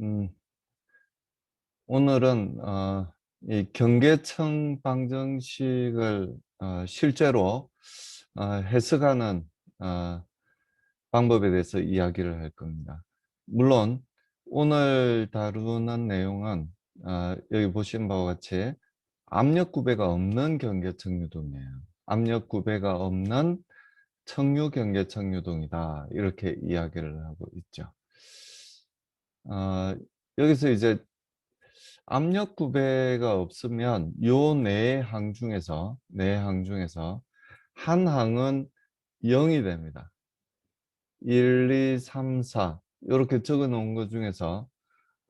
음, 오늘은 이 경계청 방정식을 실제로 해석하는 어, 방법에 대해서 이야기를 할 겁니다. 물론 오늘 다루는 내용은 여기 보신 바와 같이 압력 구배가 없는 경계청 유동이에요. 압력 구배가 없는 청유 경계청 유동이다. 이렇게 이야기를 하고 있죠. 어, 여기서 이제 압력 구배가 없으면 요 네 항 중에서 한 항은 0이 됩니다. 1, 2, 3, 4 이렇게 적어 놓은 것 중에서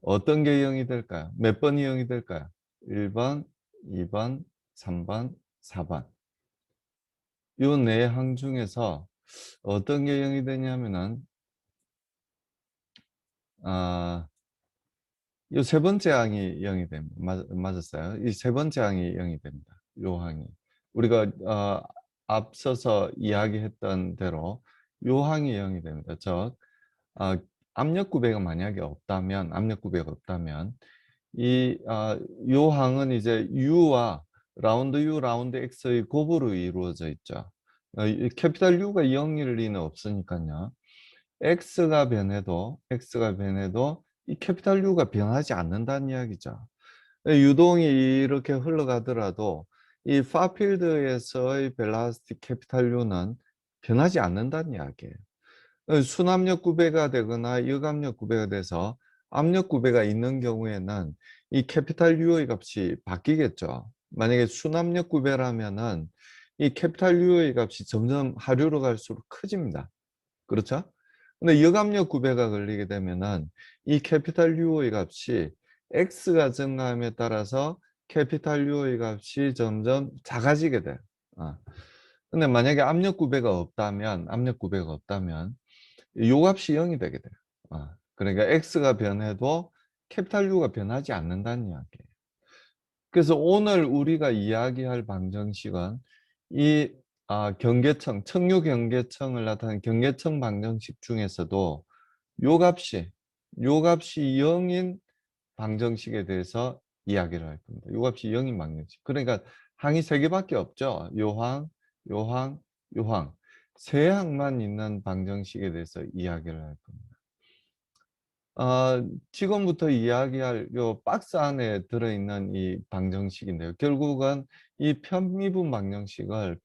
어떤 게 0이 될까요? 몇 번이 0이 될까요? 1번, 2번, 3번, 4번. 요 네 항 중에서 어떤 게 0이 되냐면은 아, 이 세 번째 항이 0이 됩니다. 맞았어요. 이 세 번째 항이 0이 됩니다. 요 항이. 우리가 앞서서 이야기했던 대로 요 항이 0이 됩니다. 즉, 어, 압력 구배가 만약에 없다면, 요 항은 이제 U와 라운드 U, 라운드 X의 곱으로 이루어져 있죠. 이 캐피탈 U가 0일 리는 없으니까요. X가 변해도 이 캐피탈 U가 변하지 않는다는 이야기죠. 유동이 이렇게 흘러가더라도 이 파필드에서의 벨라스티 캐피탈 U는 변하지 않는다는 이야기예요. 순압력 구배가 되거나 역압력 구배가 돼서 압력 구배가 있는 경우에는 이 캐피탈 U의 값이 바뀌겠죠. 만약에 순압력 구배라면은 이 캐피탈 U의 값이 점점 하류로 갈수록 커집니다. 그렇죠? 근데 역압력 구배가 걸리게 되면은 이 캐피탈 U의 값이 X가 증가함에 따라서 캐피탈 U의 값이 점점 작아지게 돼요. 어. 근데 만약에 압력 구배가 없다면 요 값이 0이 되게 돼요. 그러니까 X가 변해도 캐피탈 U가 변하지 않는다는 이야기예요. 그래서 오늘 우리가 이야기할 방정식은 이 청유 경계청을 나타내는 경계청 방정식 중에서도 요 값이 0인 방정식에 대해서 이야기를 할 겁니다. 요 값이 0인 방정식. 그러니까 항이 세 개밖에 없죠. 요항, 요항, 요항. 세 항만 있는 방정식에 대해서 이야기를 할 겁니다. 지금부터 이야기할 요 박스 안에 들어있는 이 방정식인데요. 결국은 이 편미분 방정식을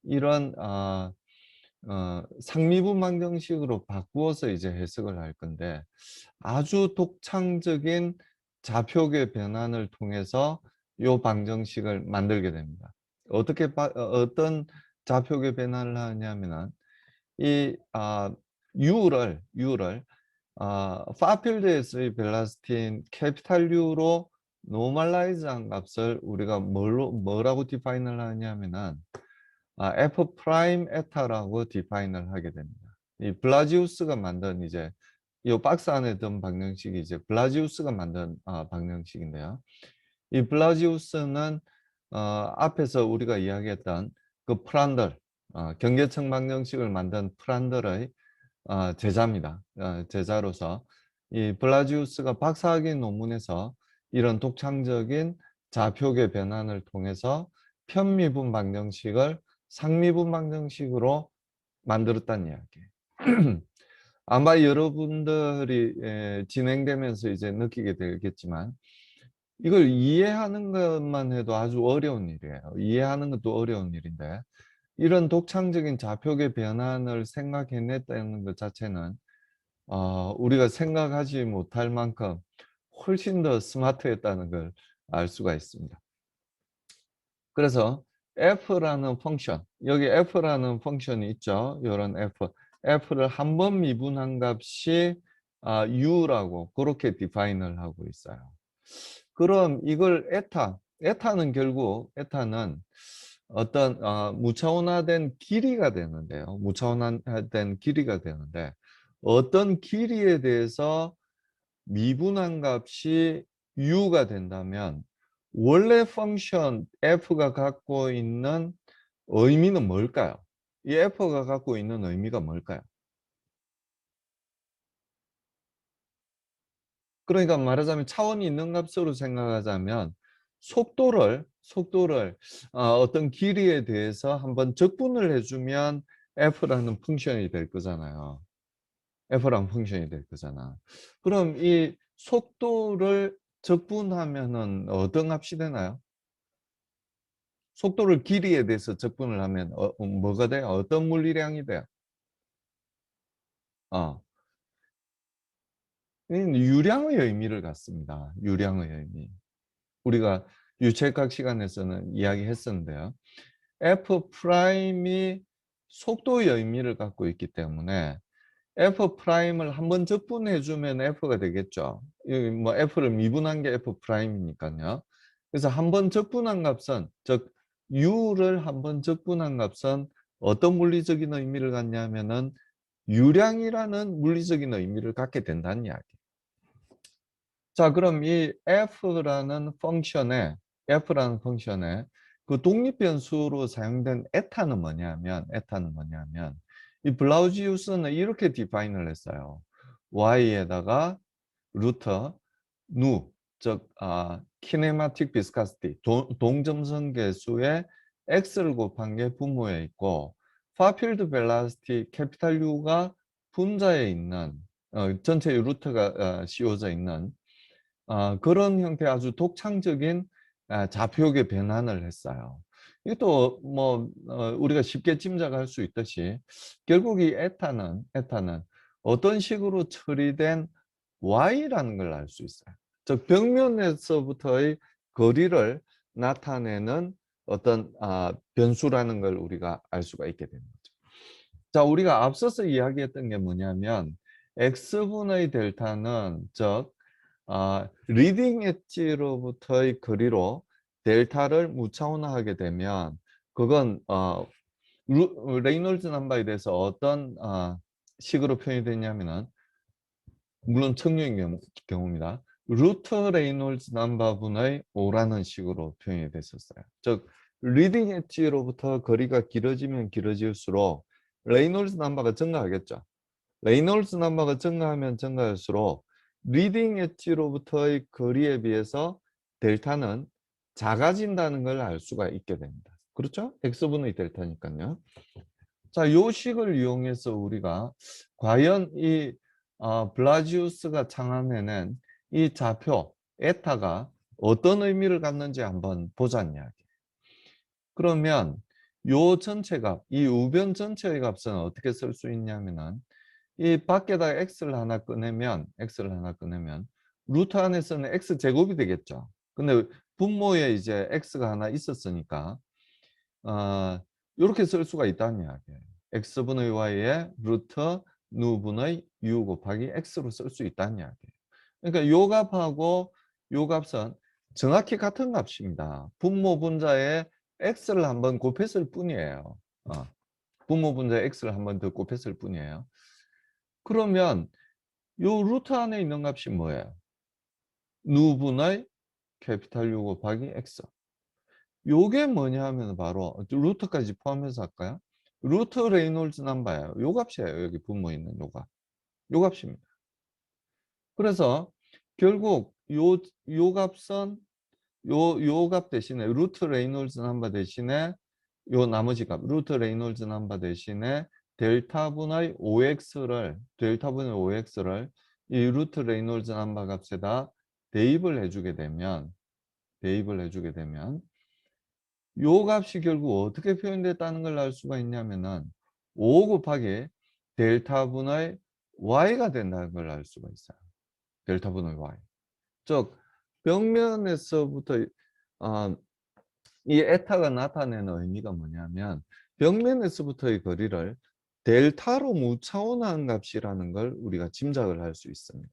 이런 상미분 방정식으로 바꾸어서 이제 해석을 할 건데 아주 독창적인 좌표계 변환을 통해서 요 방정식을 만들게 됩니다. 어떤 좌표계 변환을 하냐면은 이 U를 파필드에서의 벨라스틴 캐피탈 U로 노멀라이즈한 값을 우리가 뭐라고 디파인을 하냐면은 F 프라임 에타라고 디파인을 하게 됩니다. 이 블라지우스가 만든 이제 이 박스 안에 든 방정식이 이제 블라지우스가 만든 방정식인데요. 이 블라지우스는 앞에서 우리가 이야기했던 그 프란들, 경계청 방정식을 만든 프란들의 제자입니다. 제자로서 이 블라지우스가 박사학위 논문에서 이런 독창적인 좌표계 변환을 통해서 편미분 방정식을 상미분 방정식으로 만들었다는 이야기예요. 아마 여러분들이 진행되면서 이제 느끼게 되겠지만 이걸 이해하는 것만 해도 아주 어려운 일이에요. 이해하는 것도 어려운 일인데 이런 독창적인 좌표계 변환을 생각해냈다는 것 자체는 우리가 생각하지 못할 만큼 훨씬 더 스마트했다는 걸 알 수가 있습니다. 그래서 f라는 펑션, 여기 f라는 펑션이 있죠. 이런 f. f를 한 번 미분한 값이 u라고 그렇게 디파인을 하고 있어요. 그럼 이걸 에타는 어떤 무차원화된 길이가 되는데요. 무차원화된 길이가 되는데 어떤 길이에 대해서 미분한 값이 u가 된다면 원래 펑션 f가 갖고 있는 의미는 뭘까요? 이 f가 갖고 있는 의미가 뭘까요? 그러니까 말하자면 차원이 있는 값으로 생각하자면 속도를 어떤 길이에 대해서 한번 적분을 해주면 f라는 펑션이 될 거잖아요. f라는 펑션이 될 거잖아. 그럼 이 속도를 적분하면은 어떤 값이 되나요? 속도를 길이에 대해서 적분을 하면 뭐가 돼요? 어떤 물리량이 돼요? 어, 유량의 의미를 갖습니다. 유량의 의미. 우리가 유체각 시간에서는 이야기했었는데요. f 프라임이 속도의 의미를 갖고 있기 때문에 f 프라임을 한번 적분해 주면 f가 되겠죠. 뭐 f를 미분한 게 f 프라임이니까요. 그래서 한번 적분한 값은 즉 u를 한번 적분한 값은 어떤 물리적인 의미를 갖냐면은 유량이라는 물리적인 의미를 갖게 된다는 이야기. 자, 그럼 이 f라는 펑션에 그 독립변수로 사용된 에타는 뭐냐면 이 블라우지우스는 이렇게 디파인을 했어요. y에다가 루터 누, 즉 키네마틱 비스카시티 동점선 계수의 x를 곱한 게 분모에 있고 파필드 벨라시티 캐피탈 U가 분자에 있는 전체의 루트가 씌워져 있는 그런 형태의 아주 독창적인 좌표계 변환을 했어요. 이것도 뭐 우리가 쉽게 짐작할 수 있듯이 결국 이 에타는 어떤 식으로 처리된 y라는 걸 알 수 있어요. 즉 벽면에서부터의 거리를 나타내는 어떤 변수라는 걸 우리가 알 수가 있게 되는 거죠. 자, 우리가 앞서서 이야기했던 게 뭐냐면 x분의 델타는 즉 리딩 엣지로부터의 거리로 델타를 무차원화하게 되면 그건 레이놀즈 넘버에 대해서 어떤 식으로 표현이 되냐면은 물론 청류인 경우입니다. 루트 레이놀즈 넘버분의 5라는 식으로 표현이 됐었어요. 즉 리딩 엣지로부터 거리가 길어지면 길어질수록 레이놀즈 넘버가 증가하겠죠. 레이놀즈 넘버가 증가하면 증가할수록 리딩 엣지로부터의 거리에 비해서 델타는 작아진다는 걸 알 수가 있게 됩니다. 그렇죠? x분의 델타니까요. 자, 요 식을 이용해서 우리가 과연 이 블라지우스가 창안해낸 이 좌표 에타가 어떤 의미를 갖는지 한번 보자는 이야기. 그러면 요 전체 값, 이 우변 전체의 값은 어떻게 쓸 수 있냐면은 이 밖에다 x를 하나 꺼내면 루트 안에서는 x 제곱이 되겠죠. 근데 분모에 이제 x가 하나 있었으니까 이렇게 쓸 수가 있다는 이야기예요. x분의 y에 루트 누분의 u 곱하기 x로 쓸 수 있다는 이야기예요. 그러니까 요 값하고 요 값은 정확히 같은 값입니다. 분모 분자에 x를 한번 곱했을 뿐이에요. 분모 분자에 x를 한번 더 곱했을 뿐이에요. 그러면 요 루트 안에 있는 값이 뭐예요? 누분의 캐피탈 U 곱하기 X. 요게 뭐냐 하면 바로 루트까지 포함해서 할까요? 루트 레이놀즈 넘버예요. 요 값이에요. 여기 분모에 있는 요 값. 요 값입니다. 그래서 결국 요 값은 요 값 대신에 루트 레이놀즈 넘버 대신에 요 나머지 값 루트 레이놀즈 넘버 대신에 델타분의 5x를 이 루트 레이놀즈 넘버 값에다 대입을 해주게 되면 요 값이 결국 어떻게 표현됐다는 걸 알 수가 있냐면은 5 곱하기 델타분의 y가 된다는 걸 알 수가 있어요. 델타분의 y. 즉 벽면에서부터 어, 이 에타가 나타내는 의미가 뭐냐면 벽면에서부터의 거리를 델타로 무차원한 값이라는 걸 우리가 짐작을 할 수 있습니다.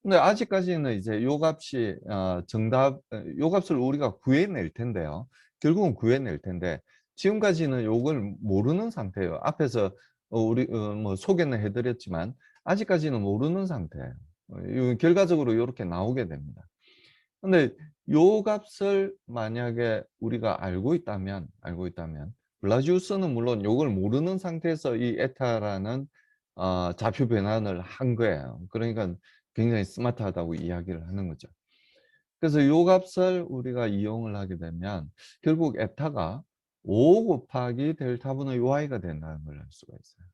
근데 아직까지는 이제 요 값이 요 값을 우리가 구해낼 텐데요. 결국은 구해낼 텐데 지금까지는 요걸 모르는 상태예요. 앞에서 우리 뭐 소개는 해드렸지만 아직까지는 모르는 상태예요. 결과적으로 이렇게 나오게 됩니다. 근데 요 값을 만약에 우리가 알고 있다면 블라지우스는 물론 요걸 모르는 상태에서 이 에타라는 좌표 변환을 한 거예요. 그러니까 굉장히 스마트하다고 이야기를 하는 거죠. 그래서 요 값을 우리가 이용을 하게 되면 결국 에타가 5 곱하기 델타 분의 y가 된다는 걸 알 수가 있어요.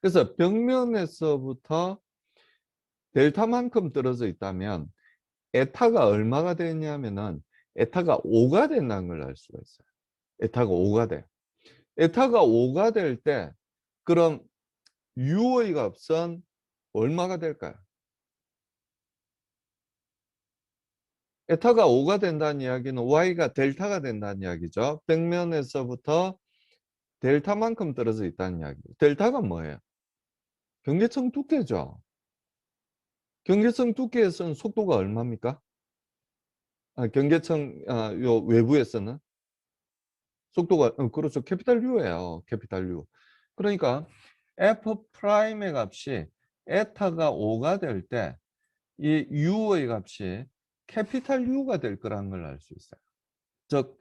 그래서 벽면에서부터 델타만큼 떨어져 있다면 에타가 얼마가 되냐면은 에타가 5가 된다는 걸 알 수가 있어요. 에타가 5가 돼. 에타가 5가 될 때 그럼 U의 값은 얼마가 될까요? 에타가 5가 된다는 이야기는 Y가 델타가 된다는 이야기죠. 벽면에서부터 델타만큼 떨어져 있다는 이야기. 델타가 뭐예요? 경계청 두께죠. 경계청 두께에서는 속도가 얼마입니까? 경계청 요 외부에서는 속도가 그렇죠. 캐피탈 U예요. 캐피탈 U. 그러니까 F 프라임의 값이 에타가 5가 될 때 이 U의 값이 캐피탈 U가 될 거라는 걸 알 수 있어요. 즉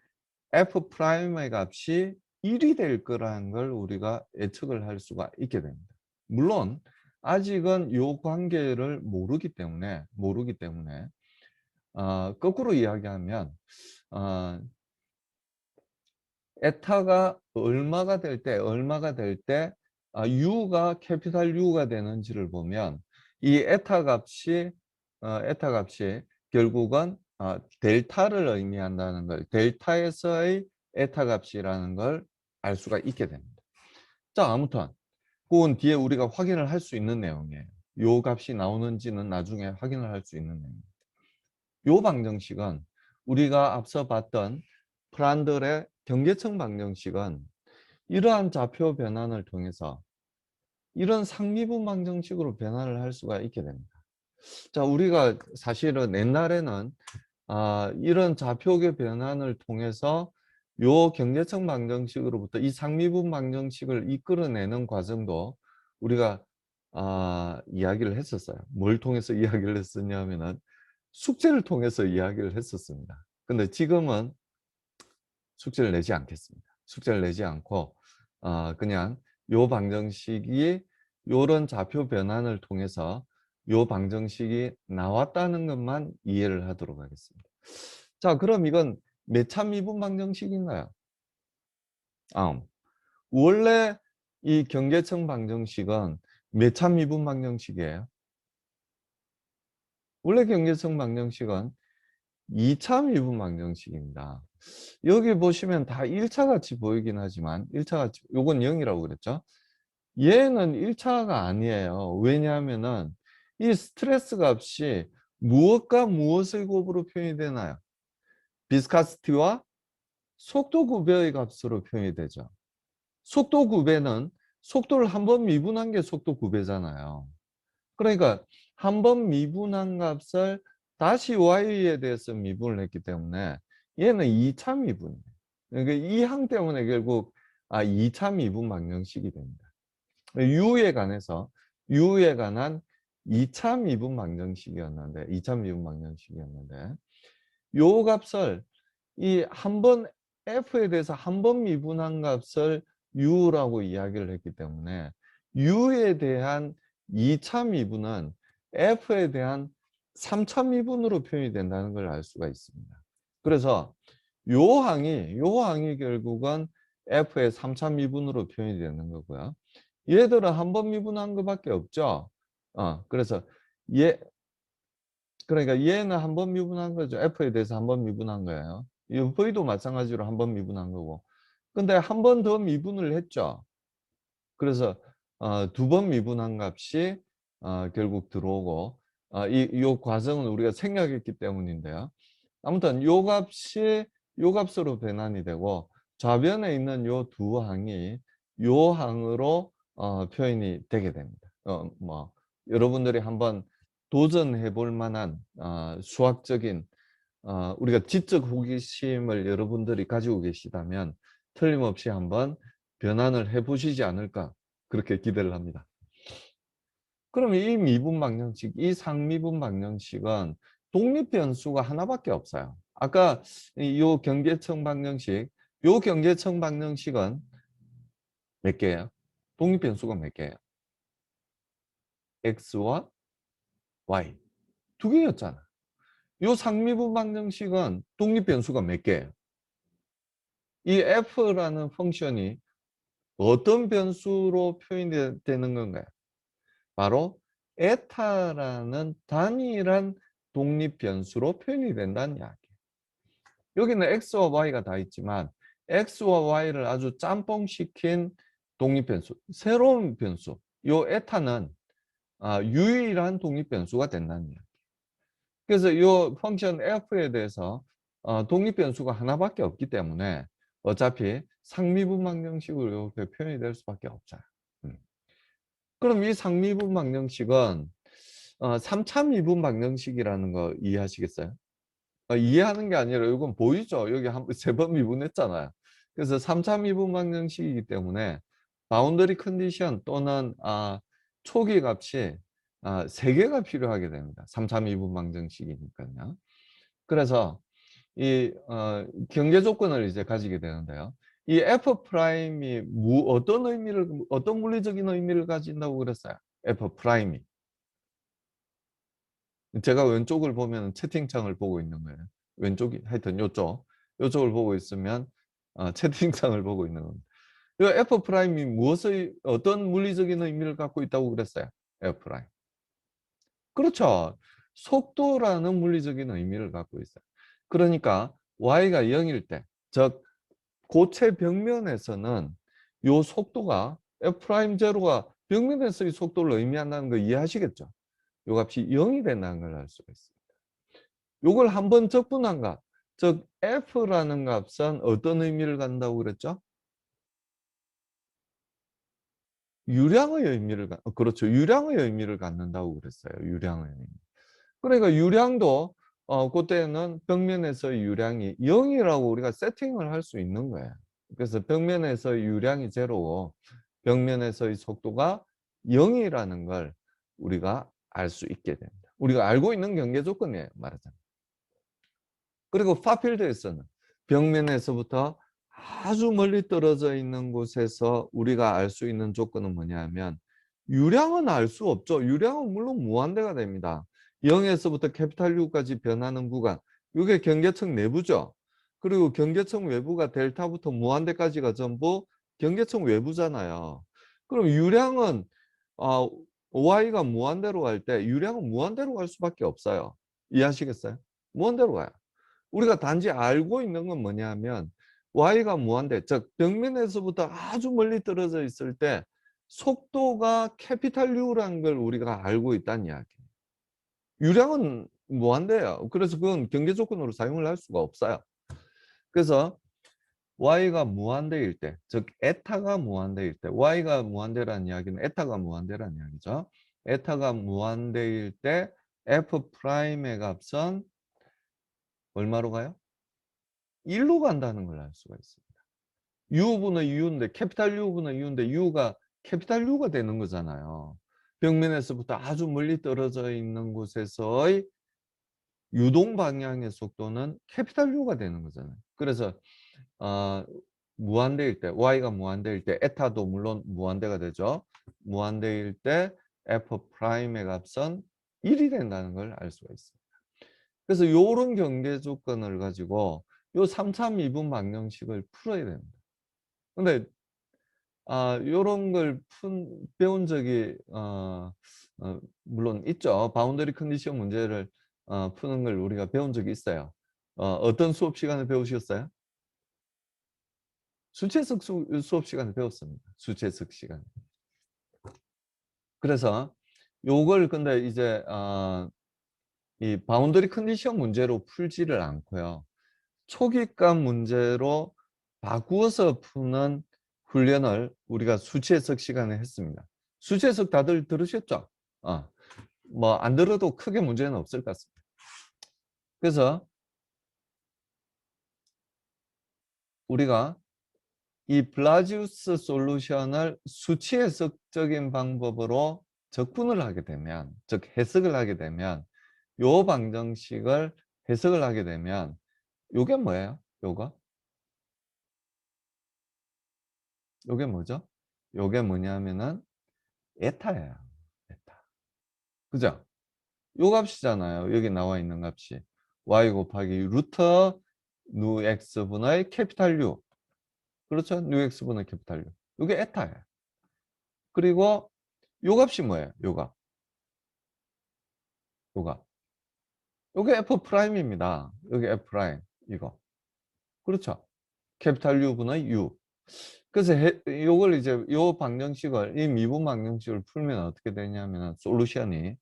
F 프라임의 값이 1이 될 거라는 걸 우리가 예측을 할 수가 있게 됩니다. 물론 아직은 이 관계를 모르기 때문에 거꾸로 이야기하면 어, 에타가 얼마가 될 때 U가 캐피탈 U가 되는지를 보면 이 에타 값이 결국은 델타를 의미한다는 걸 델타에서의 에타 값이라는 걸 알 수가 있게 됩니다. 자, 아무튼 그건 뒤에 우리가 확인을 할 수 있는 내용이에요. 요 값이 나오는지는 나중에 확인을 할 수 있는 내용. 요 방정식은 우리가 앞서 봤던 프란들의 경계청 방정식은 이러한 좌표 변환을 통해서 이런 상미분 방정식으로 변환을 할 수가 있게 됩니다. 자, 우리가 사실은 옛날에는 이런 좌표계 변환을 통해서 요 경계청 방정식으로부터 이 상미분 방정식을 이끌어내는 과정도 우리가 이야기를 했었어요. 뭘 통해서 이야기를 했었냐면은 숙제를 통해서 이야기를 했었습니다. 근데 지금은 숙제를 내지 않겠습니다. 숙제를 내지 않고 그냥 요 방정식이 요런 좌표 변환을 통해서 요 방정식이 나왔다는 것만 이해를 하도록 하겠습니다. 자, 그럼 이건 몇 차 미분 방정식인가요? 원래 이 경계청 방정식은 몇 차 미분 방정식이에요? 원래 경계청 방정식은 2차 미분 방정식입니다. 여기 보시면 다 1차 같이 보이긴 하지만 1차 같이 요건 0이라고 그랬죠. 얘는 1차가 아니에요. 왜냐하면은 이 스트레스 값이 무엇과 무엇의 곱으로 표현이 되나요? 비스카시티와 속도 구배의 값으로 표현이 되죠. 속도 구배는 속도를 한 번 미분한 게 속도 구배잖아요. 그러니까 한 번 미분한 값을 다시 y에 대해서 미분을 했기 때문에 얘는 2차 미분이에요. 그러니까 이 항 때문에 결국 2차 미분 방정식이 됩니다. U에 관한 2차 미분 방정식이었는데 2차 미분 방정식이었는데 요 값을 이 한 번 F에 대해서 한 번 미분한 값을 U라고 이야기를 했기 때문에 U에 대한 2차 미분은 F에 대한 3차 미분으로 표현이 된다는 걸 알 수가 있습니다. 그래서 요 항이 결국은 F의 3차 미분으로 표현이 되는 거고요. 얘들은 한 번 미분한 것밖에 없죠. 그래서 얘 그러니까 얘는 한 번 미분한 거죠. F에 대해서 한 번 미분한 거예요. 이 V도 마찬가지로 한 번 미분한 거고. 근데 한 번 더 미분을 했죠. 그래서 두 번 미분한 값이 결국 들어오고 이 과정은 우리가 생략했기 때문인데요. 아무튼 요 값으로 변환이 되고 좌변에 있는 요 두 항이 요 항으로 표현이 되게 됩니다. 뭐 여러분들이 한번 도전해 볼 만한 수학적인 우리가 지적 호기심을 여러분들이 가지고 계시다면 틀림없이 한번 변환을 해 보시지 않을까 그렇게 기대를 합니다. 그럼 이 미분 방정식, 이 상미분 방정식은 독립 변수가 하나밖에 없어요. 아까 요 경계청 방정식은 몇 개예요? 독립 변수가 몇 개예요? x와 y. 두 개였잖아. 요 상미분 방정식은 독립 변수가 몇 개예요? 이 f라는 펑션이 어떤 변수로 표현이 되는 건가요? 바로 에타라는 단일한 독립 변수로 표현이 된다는 이야기예요. 여기는 x와 y가 다 있지만 x와 y를 아주 짬뽕시킨 독립 변수, 새로운 변수, 요 에타는 유일한 독립 변수가 된다는 이야기. 그래서 이 펑션 f에 대해서 독립 변수가 하나밖에 없기 때문에 어차피 상미분 방정식으로 이렇게 표현이 될 수밖에 없잖아요. 그럼 이 상미분 방정식은 3차 미분 방정식이라는 거 이해하시겠어요? 이해하는 게 아니라 이건 보이죠? 여기 한 세 번 미분했잖아요. 그래서 3차 미분 방정식이기 때문에 바운더리 컨디션 또는 초기 값이 3개가 필요하게 됩니다. 3차 미분 방정식이니까요. 그래서 이 경계 조건을 이제 가지게 되는데요. 이 f 프라임이 어떤 물리적인 의미를 가진다고 그랬어요? f 프라임이. 제가 왼쪽을 보면 채팅창을 보고 있는 거예요. 왼쪽이 하여튼 요쪽. 요쪽을 보고 있으면 채팅창을 보고 있는 겁니다. 이 f 프라임이 어떤 물리적인 의미를 갖고 있다고 그랬어요? f 프라임. 그렇죠. 속도라는 물리적인 의미를 갖고 있어요. 그러니까 y가 0일 때, 즉 고체 벽면에서는 요 속도가 f' 제로가 벽면에서의 속도를 의미한다는 거 이해하시겠죠? 요 값이 0이 된다는 걸 알 수가 있습니다. 요걸 한번 적분한 값, 즉 f라는 값은 어떤 의미를 갖는다고 그랬죠? 유량의 의미를 그렇죠. 유량의 의미를 갖는다고 그랬어요. 유량의 의미. 그러니까 유량도 그때는 벽면에서의 유량이 0이라고 우리가 세팅을 할 수 있는 거예요. 그래서 벽면에서의 유량이 제로고 벽면에서의 속도가 0이라는 걸 우리가 알 수 있게 됩니다. 우리가 알고 있는 경계 조건이에요. 말하자면. 그리고 파필드에서는 벽면에서부터 아주 멀리 떨어져 있는 곳에서 우리가 알 수 있는 조건은 뭐냐면 유량은 알 수 없죠. 유량은 물론 무한대가 됩니다. 0에서부터 캐피탈 U까지 변하는 구간. 이게 경계층 내부죠. 그리고 경계층 외부가 델타부터 무한대까지가 전부 경계층 외부잖아요. 그럼 유량은 Y가 무한대로 갈 때 유량은 무한대로 갈 수밖에 없어요. 이해하시겠어요? 무한대로 가요. 우리가 단지 알고 있는 건 뭐냐면 y가 무한대, 즉 벽면에서부터 아주 멀리 떨어져 있을 때 속도가 캐피탈 U라는 걸 우리가 알고 있다는 이야기예요. 유량은 무한대예요. 그래서 그건 경계 조건으로 사용을 할 수가 없어요. 그래서 y가 무한대일 때, 즉 에타가 무한대일 때, y가 무한대라는 이야기는 에타가 무한대라는 이야기죠. 에타가 무한대일 때 f 프라임의 값은 얼마로 가요? 1로 간다는 걸 알 수가 있습니다. U분의 U인데 캐피탈 U분의 U인데 U가 캐피탈 U가 되는 거잖아요. 벽면에서부터 아주 멀리 떨어져 있는 곳에서의 유동 방향의 속도는 캐피탈 U가 되는 거잖아요. 그래서 어, 무한대일 때, Y가 무한대일 때, 에타도 물론 무한대가 되죠. 무한대일 때 F 프라임의 값은 1이 된다는 걸 알 수가 있습니다. 그래서 이런 경계 조건을 가지고 요 3차 미분 방정식을 풀어야 됩니다. 근데 요런 걸 배운 적이 물론 있죠. 바운더리 컨디션 문제를 푸는 걸 우리가 배운 적이 있어요. 어떤 수업 시간에 배우셨어요? 수체석 수업 시간에 배웠습니다. 수체석 시간에. 그래서 요걸 근데 이제 이 바운더리 컨디션 문제로 풀지를 않고요. 초기값 문제로 바꾸어서 푸는 훈련을 우리가 수치해석 시간에 했습니다. 수치해석 다들 들으셨죠? 뭐 안 들어도 크게 문제는 없을 것 같습니다. 그래서 우리가 이 블라지우스 솔루션을 수치 해석적인 방법으로 적분을 하게 되면, 즉 해석을 하게 되면 요 방정식을 해석을 하게 되면 요게 뭐예요? 요게 뭐죠? 요게 뭐냐면은 에타예요. 에타. 그죠? 요 값이잖아요. 여기 나와 있는 값이. y 곱하기 루트 nu x분의 캐피탈 U. 그렇죠? nu x분의 캐피탈 U. 이게 에타예요. 그리고 요 값이 뭐예요? 요 값. 요 값. 요게 f 프라임입니다. 여기 f 프라임. 이거. 그렇죠? 캐피탈 U분의 U. 그래서 요걸 이제 요 방정식을 이 미분 방정식을 풀면 어떻게 되냐면 솔루션이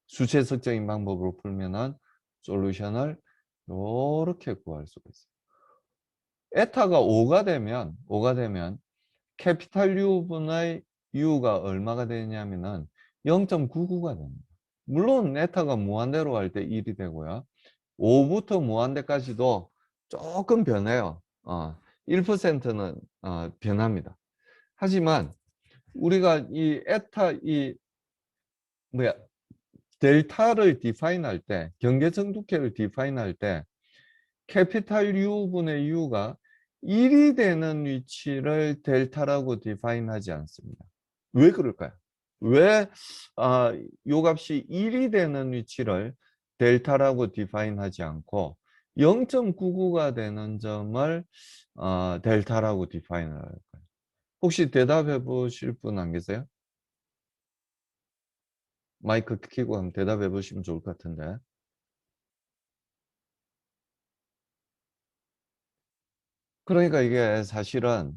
수체적인 방법으로 풀면은 솔루션을 요렇게 구할 수가 있어요. 에타가 5가 되면 캐피탈 U분의 U가 얼마가 되냐면은 0.99가 됩니다. 물론 에타가 무한대로 갈 때 1이 되고요. 5부터 무한대까지도 조금 변해요. 1%는 변합니다. 하지만 우리가 이 에타 뭐야 델타를 디파인할 때 경계정 두께를 디파인할 때 캐피탈 U분의 U가 1이 되는 위치를 델타라고 디파인하지 않습니다. 왜 그럴까요? 왜 요 값이 1이 되는 위치를 델타라고 디파인하지 않고 0.99가 되는 점을 델타라고 디파인을 할까요? 혹시 대답해 보실 분 안 계세요? 마이크 켜고 한번 대답해 보시면 좋을 것 같은데. 그러니까 이게 사실은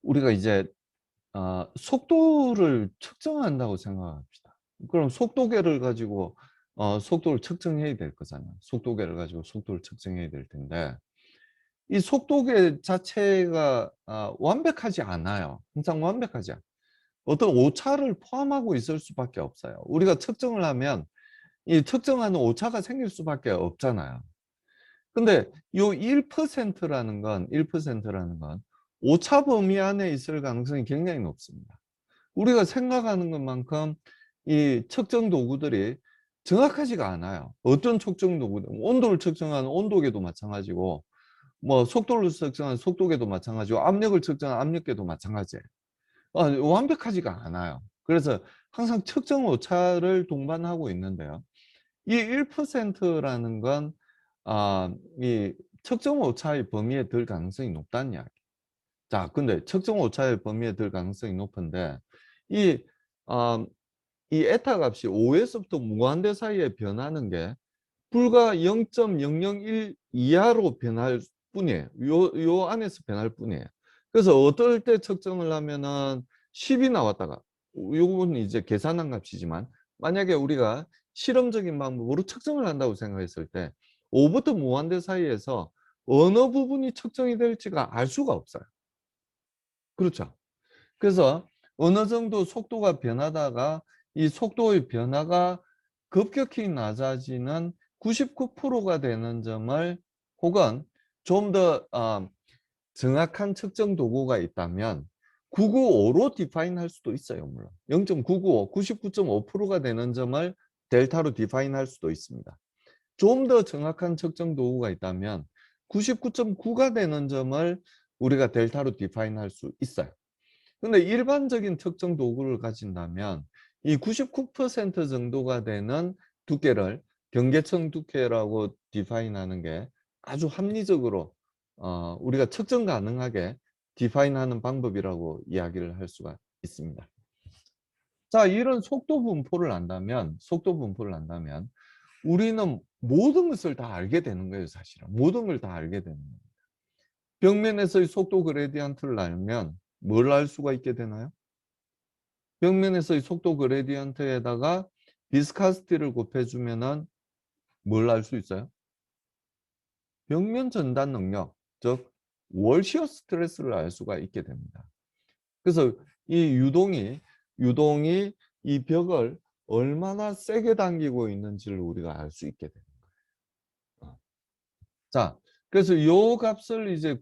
우리가 이제 속도를 측정한다고 생각합시다. 그럼 속도계를 가지고 속도를 측정해야 될 거잖아요. 속도계를 가지고 속도를 측정해야 될 텐데 이 속도계 자체가 완벽하지 않아요. 항상 완벽하지 않아요. 어떤 오차를 포함하고 있을 수밖에 없어요. 우리가 측정을 하면 이 측정하는 오차가 생길 수밖에 없잖아요. 근데 요 1%라는 건 1%라는 건 오차 범위 안에 있을 가능성이 굉장히 높습니다. 우리가 생각하는 것만큼 이 측정 도구들이 정확하지가 않아요. 어떤 측정 도구들, 온도를 측정하는 온도계도 마찬가지고, 뭐 속도를 측정하는 속도계도 마찬가지고, 압력을 측정하는 압력계도 마찬가지예요. 완벽하지가 않아요. 그래서 항상 측정 오차를 동반하고 있는데요. 이 1%라는 건, 이 측정 오차의 범위에 들 가능성이 높다는 이야기. 자, 근데 측정 오차의 범위에 들 가능성이 높은데, 이, 어, 이 에타 값이 5에서부터 무한대 사이에 변하는 게 불과 0.001 이하로 변할 뿐이에요. 요 안에서 변할 뿐이에요. 그래서 어떨 때 측정을 하면은 10이 나왔다가, 요거는 이제 계산한 값이지만, 만약에 우리가 실험적인 방법으로 측정을 한다고 생각했을 때, 5부터 무한대 사이에서 어느 부분이 측정이 될지가 알 수가 없어요. 그렇죠. 그래서 어느 정도 속도가 변하다가 이 속도의 변화가 급격히 낮아지는 99%가 되는 점을 혹은 좀 더 정확한 측정 도구가 있다면 995로 디파인 할 수도 있어요. 물론 0.995, 99.5%가 되는 점을 델타로 디파인 할 수도 있습니다. 좀 더 정확한 측정 도구가 있다면 99.9가 되는 점을 우리가 델타로 디파인 할 수 있어요. 근데 일반적인 측정 도구를 가진다면 이 99% 정도가 되는 두께를 경계청 두께라고 디파인하는 게 아주 합리적으로 우리가 측정 가능하게 디파인하는 방법이라고 이야기를 할 수가 있습니다. 자, 이런 속도 분포를 안다면 우리는 모든 것을 다 알게 되는 거예요, 사실은. 모든 걸 다 알게 되는 거예요. 벽면에서의 속도 그레디언트를 알면 뭘 알 수가 있게 되나요? 벽면에서의 속도 그레디언트에다가 비스카스티를 곱해주면은 뭘 알 수 있어요? 벽면 전단 능력, 즉 월시어 스트레스를 알 수가 있게 됩니다. 그래서 이 유동이 이 벽을 얼마나 세게 당기고 있는지를 우리가 알 수 있게 됩니다. 자, 그래서 요 값을 이제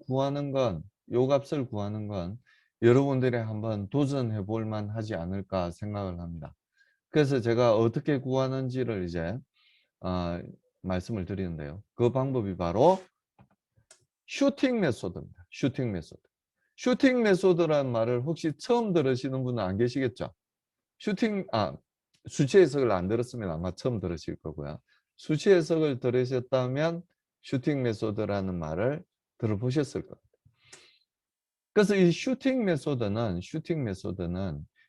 요 값을 구하는 건 여러분들이 한번 도전해 볼 만하지 않을까 생각을 합니다. 그래서 제가 어떻게 구하는지를 이제 어, 말씀을 드리는데요. 그 방법이 바로 슈팅 메소드입니다. 슈팅 메소드. 슈팅 메소드라는 말을 혹시 처음 들으시는 분은 안 계시겠죠? 슈팅, 수치 해석을 안 들었으면 아마 처음 들으실 거고요. 수치 해석을 들으셨다면 슈팅 메소드라는 말을 들어보셨을 거예요. 그래서 이 슈팅 메소드는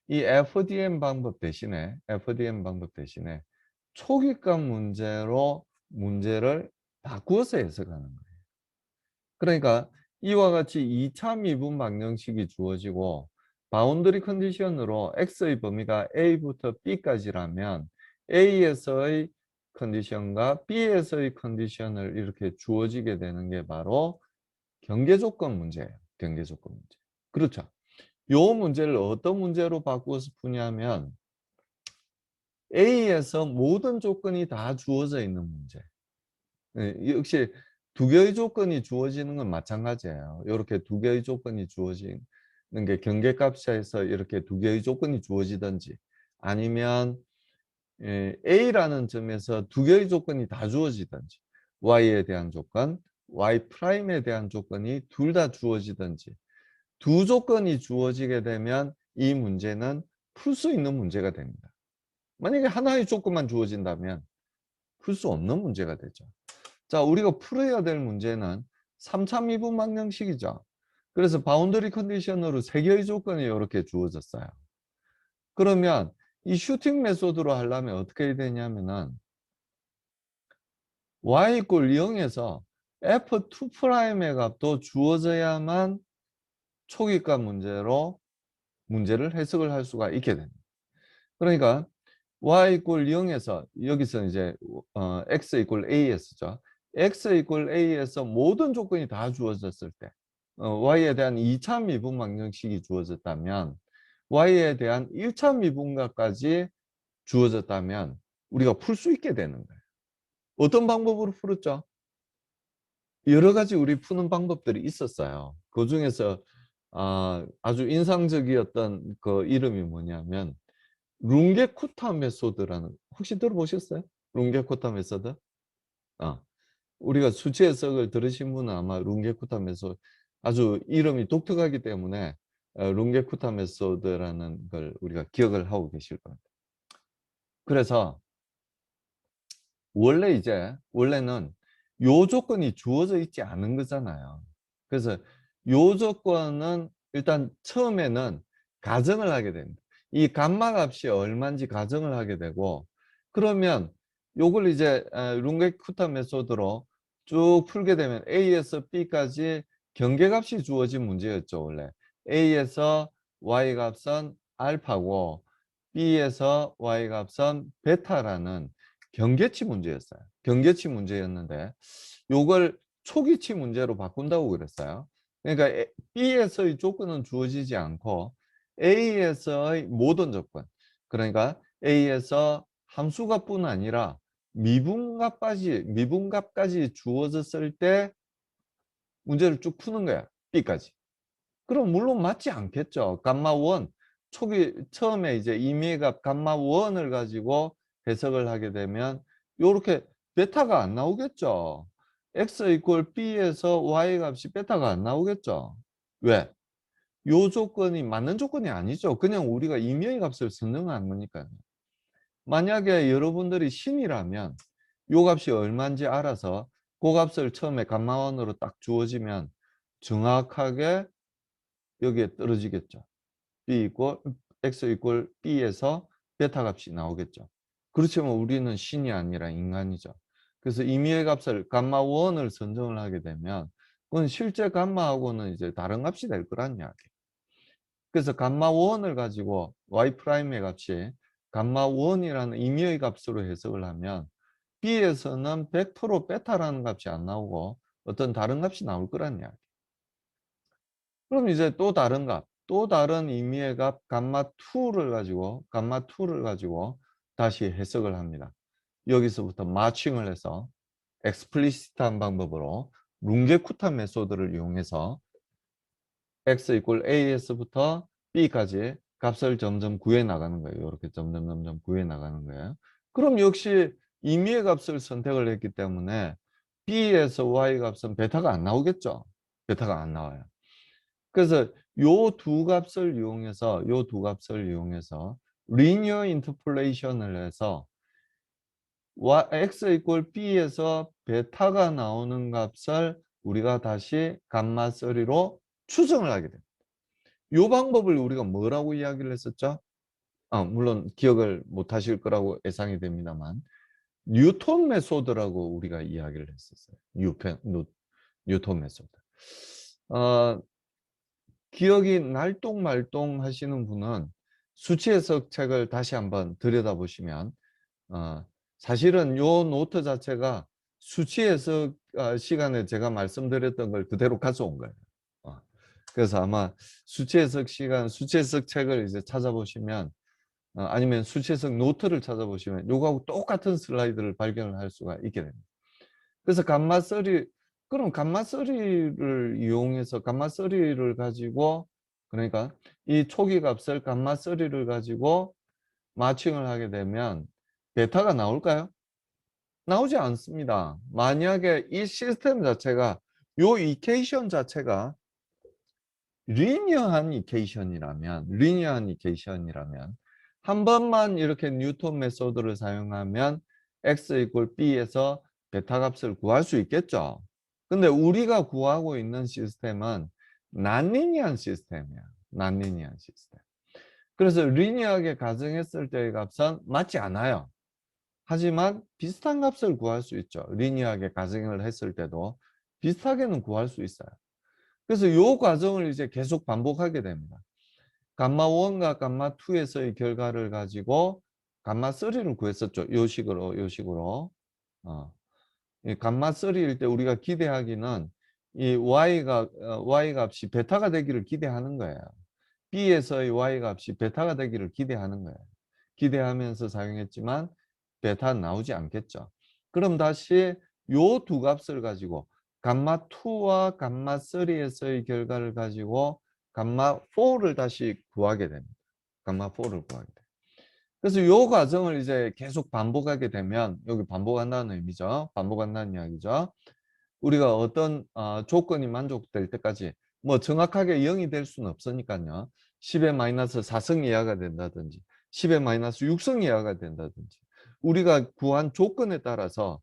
이 FDM 방법 대신에 초기값 문제로 문제를 바꾸어서 해석하는 거예요. 그러니까 이와 같이 2차 미분 방정식이 주어지고 바운더리 컨디션으로 X의 범위가 A부터 B까지라면 A에서의 컨디션과 B에서의 컨디션을 이렇게 주어지게 되는 게 바로 경계조건 문제예요. 경계조건 문제. 그렇죠. 요 문제를 어떤 문제로 바꾸어서 푸냐면 A에서 모든 조건이 다 주어져 있는 문제. 역시 두 개의 조건이 주어지는 건 마찬가지예요. 이렇게 두 개의 조건이 주어지는 게 경계값에서 이렇게 두 개의 조건이 주어지든지 아니면 A라는 점에서 두 개의 조건이 다 주어지든지 Y에 대한 조건, Y''에 대한 조건이 둘 다 주어지든지 두 조건이 주어지게 되면 이 문제는 풀 수 있는 문제가 됩니다. 만약에 하나의 조건만 주어진다면 풀 수 없는 문제가 되죠. 자, 우리가 풀어야 될 문제는 3차 미분 방정식이죠. 그래서 바운더리 컨디션으로 세 개의 조건이 이렇게 주어졌어요. 그러면 이 슈팅 메소드로 하려면 어떻게 해야 되냐면은 y = 0에서 f2'의 값도 주어져야만 초기값 문제로 문제를 해석을 할 수가 있게 됩니다. 그러니까 y = 0에서 여기서 이제 x = as죠. x = a에서 모든 조건이 다 주어졌을 때 y에 대한 2차 미분 방정식이 주어졌다면 y에 대한 1차 미분값까지 주어졌다면 우리가 풀 수 있게 되는 거예요. 어떤 방법으로 풀었죠? 여러 가지 우리 푸는 방법들이 있었어요. 그중에서 아주 인상적이었던 그 이름이 뭐냐면 룽게쿠타 메소드라는, 혹시 들어보셨어요? 룽게쿠타 메소드? 어. 우리가 수치 해석을 들으신 분은 아마 룽게쿠타 메소드, 아주 이름이 독특하기 때문에 룽게쿠타 메소드라는 걸 우리가 기억을 하고 계실 겁니다. 그래서 원래는 요 조건이 주어져 있지 않은 거잖아요. 그래서 요 조건은 일단 처음에는 가정을 하게 됩니다. 이 감마 값이 얼마인지 가정을 하게 되고, 그러면 요걸 이제 룽게쿠타 메소드로 쭉 풀게 되면 A에서 B까지 경계값이 주어진 문제였죠, 원래. A에서 Y 값은 알파고 B에서 Y 값은 베타라는 경계치 문제였어요. 경계치 문제였는데 요걸 초기치 문제로 바꾼다고 그랬어요. 그러니까 B에서의 조건은 주어지지 않고 A에서의 모든 조건, 그러니까 A에서 함수값뿐 아니라 미분값까지 주어졌을 때 문제를 쭉 푸는 거야. B까지. 그럼 물론 맞지 않겠죠. 감마 원 초기 처음에 이제 임의값 감마 원을 가지고 해석을 하게 되면 요렇게 베타가 안 나오겠죠. x = b에서 y 값이 베타가 안 나오겠죠. 왜? 요 조건이 맞는 조건이 아니죠. 그냥 우리가 임의의 값을 선정한 거니까요. 만약에 여러분들이 신이라면 요 값이 얼마인지 알아서 그 값을 처음에 감마원으로 딱 주어지면 정확하게 여기에 떨어지겠죠. x = b에서 베타 값이 나오겠죠. 그렇지만 우리는 신이 아니라 인간이죠. 그래서 임의의 값을 감마 1을 선정을 하게 되면 그건 실제 감마하고는 이제 다른 값이 될 거란 이야기예요. 그래서 감마 1을 가지고 y''의 값이 감마 1이라는 임의의 값으로 해석을 하면 b에서는 100% 베타라는 값이 안 나오고 어떤 다른 값이 나올 거란 이야기예요. 그럼 이제 또 다른 임의의 값 감마2를 가지고 다시 해석을 합니다. 여기서부터 마칭을 해서 explicit한 방법으로 룽게쿠타 메소드를 이용해서 x = as부터 b까지 값을 점점 구해 나가는 거예요. 이렇게 점점 구해 나가는 거예요. 그럼 역시 임의의 값을 선택을 했기 때문에 b에서 y 값은 베타가 안 나오겠죠. 베타가 안 나와요. 그래서 요 두 값을 이용해서 리니어 인터폴레이션을 해서 x 이퀄 b에서 베타가 나오는 값을 우리가 다시 감마 3로 추정을 하게 됩니다. 이 방법을 우리가 뭐라고 이야기를 했었죠? 물론 기억을 못 하실 거라고 예상이 됩니다만 뉴턴 메소드라고 우리가 이야기를 했었어요. 뉴턴 메소드. 기억이 날똥말똥 하시는 분은 수치해석 책을 다시 한번 들여다보시면 사실은 요 노트 자체가 수치해석 시간에 제가 말씀드렸던 걸 그대로 가져온 거예요. 그래서 아마 수치해석 시간, 수치해석 책을 이제 찾아보시면 아니면 수치해석 노트를 찾아보시면 요거하고 똑같은 슬라이드를 발견할 수가 있게 됩니다. 그래서 그럼 감마3를 이용해서 감마3를 가지고 그러니까 이 초기 값을 감마3를 가지고 마칭을 하게 되면 베타가 나올까요? 나오지 않습니다. 만약에 이 시스템 자체가 요 이케이션 자체가 리니어한 이케이션이라면 한 번만 이렇게 뉴턴 메소드를 사용하면 x 이퀄 b에서 베타 값을 구할 수 있겠죠. 근데 우리가 구하고 있는 시스템은 난리니어한 시스템이야. 난리니어한 시스템. 그래서 리니어하게 가정했을 때의 값은 맞지 않아요. 하지만 비슷한 값을 구할 수 있죠. 리니어하게 가정을 했을 때도 비슷하게는 구할 수 있어요. 그래서 이 과정을 이제 계속 반복하게 됩니다. 감마 1과 감마 2에서의 결과를 가지고 감마 3를 구했었죠. 요 식으로. 이 감마 3일 때 우리가 기대하기는 이 y 값이 베타가 되기를 기대하는 거예요. b에서의 y 값이 베타가 되기를 기대하는 거예요. 기대하면서 사용했지만 베타는 나오지 않겠죠. 그럼 다시 요 두 값을 가지고 감마 2와 감마 3에서의 결과를 가지고 감마 4를 다시 구하게 됩니다. 감마 4를 구하게 돼요. 그래서 요 과정을 이제 계속 반복하게 되면 여기 반복한다는 의미죠. 반복한다는 이야기죠. 우리가 어떤 조건이 만족될 때까지 뭐 정확하게 0이 될 수는 없으니까요. 10의 마이너스 4승 이하가 된다든지 10의 마이너스 6승 이하가 된다든지 우리가 구한 조건에 따라서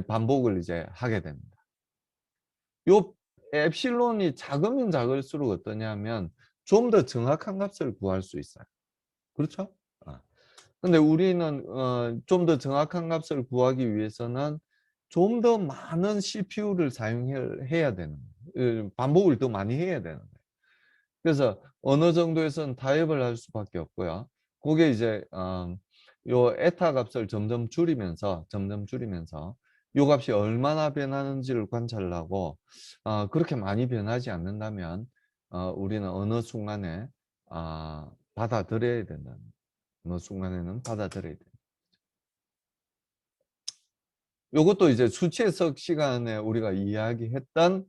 반복을 이제 하게 됩니다. 요 엡실론이 작으면 작을수록 어떠냐면 좀 더 정확한 값을 구할 수 있어요. 그렇죠? 근데 우리는 좀 더 정확한 값을 구하기 위해서는 좀 더 많은 CPU를 사용해야 되는 거예요. 반복을 더 많이 해야 되는 거예요. 그래서 어느 정도에서는 타협을 할 수밖에 없고요. 그게 이제 요 에타 값을 점점 줄이면서 요 값이 얼마나 변하는지를 관찰하고 그렇게 많이 변하지 않는다면 우리는 어느 순간에 받아들여야 된다는 어느 순간에는 받아들여야 돼. 요것도 이제 수치 해석 시간에 우리가 이야기했던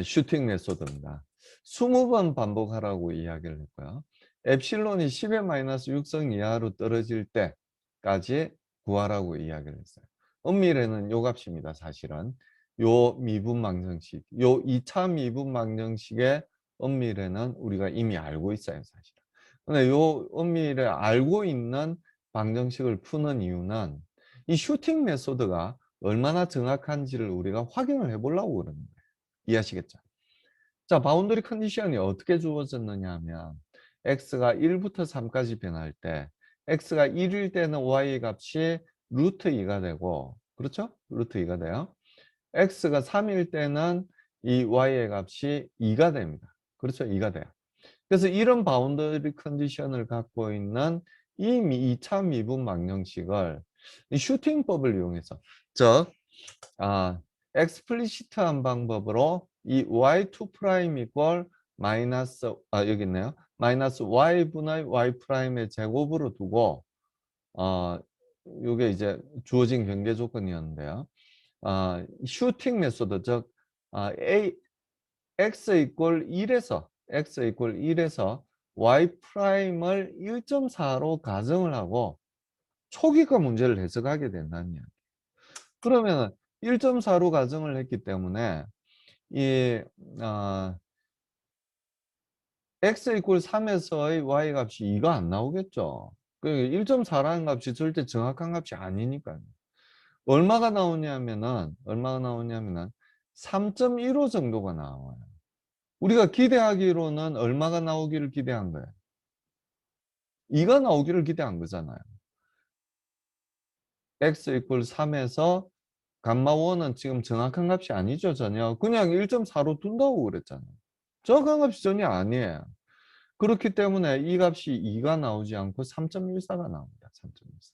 슈팅 메소드입니다. 20번 반복하라고 이야기를 했고요. 엡실론이 10의 마이너스 6성 이하로 떨어질 때까지 구하라고 이야기를 했어요. 엄밀히는 요 값입니다. 사실은 요 미분 방정식, 요 2차 미분 방정식의 엄밀히는 우리가 이미 알고 있어요. 사실은. 근데 요 엄밀히 알고 있는 방정식을 푸는 이유는 이 슈팅 메소드가 얼마나 정확한지를 우리가 확인을 해보려고 그러는 거예요. 이해하시겠죠? 자, 바운더리 컨디션이 어떻게 주어졌느냐 하면 x가 1부터 3까지 변할 때 x가 1일 때는 y 값이 루트 2가 되고 그렇죠? 루트 2가 돼요. x가 3일 때는 이 y의 값이 2가 됩니다. 그렇죠? 2가 돼요. 그래서 이런 바운더리 컨디션을 갖고 있는 이 2차 미분 방정식을 이 슈팅법을 이용해서 즉 explicit한 방법으로 이 y2 프라임 이퀄 마이너스 여기 있네요. 마이너스 y분의 y 프라임의 제곱으로 두고 이게 이제 주어진 경계 조건이었는데요. 슈팅 메소드 즉 x 이퀄 1에서 y 프라임을 1.4로 가정을 하고 초기화 문제를 해석하게 된다는 이야기. 그러면 1.4로 가정을 했기 때문에 이 x 이퀄 3에서의 y 값이 2가 안 나오겠죠. 1.4라는 값이 절대 정확한 값이 아니니까요. 얼마가 나오냐면은 3.15 정도가 나와요. 우리가 기대하기로는 얼마가 나오기를 기대한 거예요? 2가 나오기를 기대한 거잖아요. x 이퀄 3에서 감마 1은 지금 정확한 값이 아니죠, 전혀. 그냥 1.4로 둔다고 그랬잖아요. 정확한 값이 전혀 아니에요. 그렇기 때문에 이 값이 2가 나오지 않고 3.14가 나옵니다. 3.14.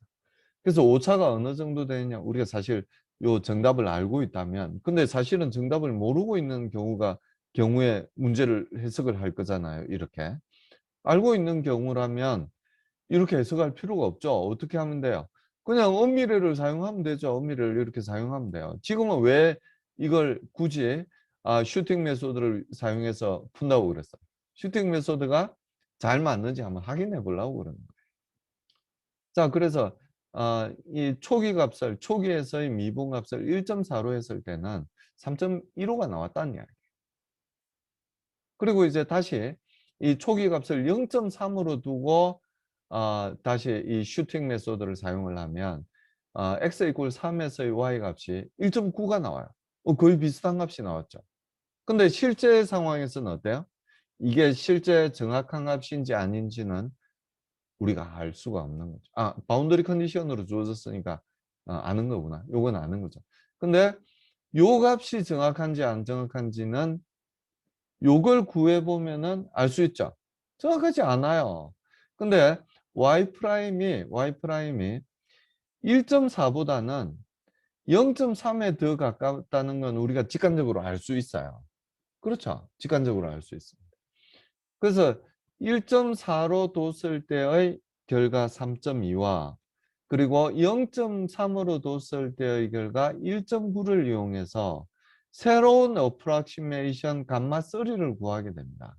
그래서 오차가 어느 정도 되느냐. 우리가 사실 요 정답을 알고 있다면, 근데 사실은 정답을 모르고 있는 경우에 문제를 해석을 할 거잖아요. 이렇게. 알고 있는 경우라면 이렇게 해석할 필요가 없죠. 어떻게 하면 돼요? 그냥 엄미래를 사용하면 되죠. 엄미래를 이렇게 사용하면 돼요. 지금은 왜 이걸 굳이 슈팅 메소드를 사용해서 푼다고 그랬어요? 슈팅 메소드가 잘 맞는지 한번 확인해 보려고 그러는 거예요. 자, 그래서 이 초기에서의 미분값을 1.4로 했을 때는 3.15가 나왔다는 이야기예요. 그리고 이제 다시 이 초기 값을 0.3으로 두고 다시 이 슈팅 메소드를 사용을 하면 x 이퀄 3에서의 y 값이 1.9가 나와요. 거의 비슷한 값이 나왔죠. 근데 실제 상황에서는 어때요? 이게 실제 정확한 값인지 아닌지는 우리가 알 수가 없는 거죠. 바운더리 컨디션으로 주어졌으니까 아는 거구나. 요건 아는 거죠. 근데 요 값이 정확한지 안 정확한지는 요걸 구해보면은 알 수 있죠. 정확하지 않아요. 근데 y''이 1.4보다는 0.3에 더 가깝다는 건 우리가 직관적으로 알 수 있어요. 그렇죠. 직관적으로 알 수 있습니다. 그래서 1.4로 뒀을 때의 결과 3.2와 그리고 0.3으로 뒀을 때의 결과 1.9를 이용해서 새로운 어프락시메이션 감마 3를 구하게 됩니다.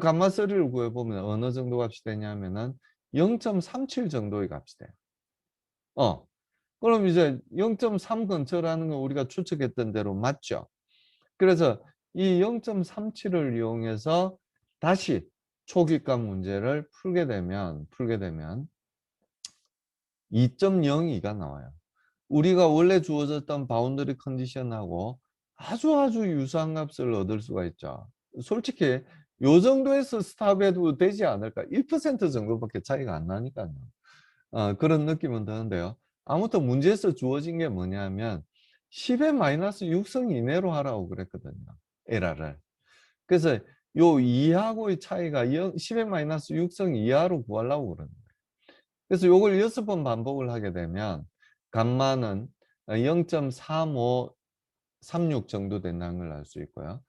감마 3를 구해보면 어느 정도 값이 되냐면은 0.37 정도의 값이 돼요. 그럼 이제 0.3 근처라는 건 우리가 추측했던 대로 맞죠? 그래서 이 0.37을 이용해서 다시 초기값 문제를 풀게 되면 2.02가 나와요. 우리가 원래 주어졌던 바운더리 컨디션하고 아주 유사한 값을 얻을 수가 있죠. 솔직히 요 정도에서 스탑해도 되지 않을까? 1% 정도밖에 차이가 안 나니까요. 그런 느낌은 드는데요. 아무튼 문제에서 주어진 게 뭐냐면 10의 마이너스 6성 이내로 하라고 그랬거든요. 에라를. 그래서 요 2하고의 차이가 10의 마이너스 6성 이하로 구하려고 그러는 거예요. 그래서 요걸 6번 반복을 하게 되면 감마는 0.3536 정도 된다는 걸 알 수 있고요.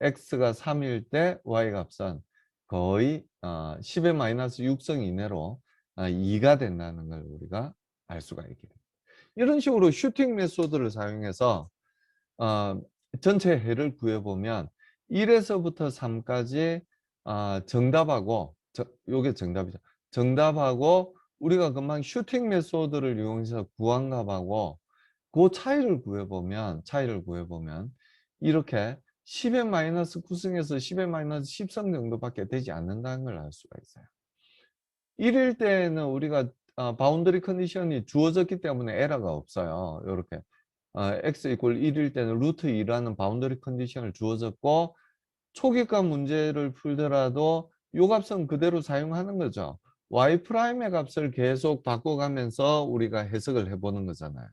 x가 3일 때 y 값은 거의 10의 마이너스 6성 이내로 2가 된다는 걸 우리가 알 수가 있게 됩니다. 이런 식으로 슈팅 메소드를 사용해서 어, 전체 해를 구해보면 1에서부터 3까지 정답하고 요게 정답이죠. 정답하고 우리가 금방 슈팅 메소드를 이용해서 구한 값하고 그 차이를 구해보면 이렇게 10의 마이너스 9승에서 10의 마이너스 10성 정도밖에 되지 않는다는 걸 알 수가 있어요. 1일 때는 우리가 바운더리 컨디션이 주어졌기 때문에 에러가 없어요. 이렇게 x 이퀄 1일 때는 루트 2라는 바운더리 컨디션을 주어졌고 초기값 문제를 풀더라도 요 값은 그대로 사용하는 거죠. y''의 값을 계속 바꿔가면서 우리가 해석을 해보는 거잖아요.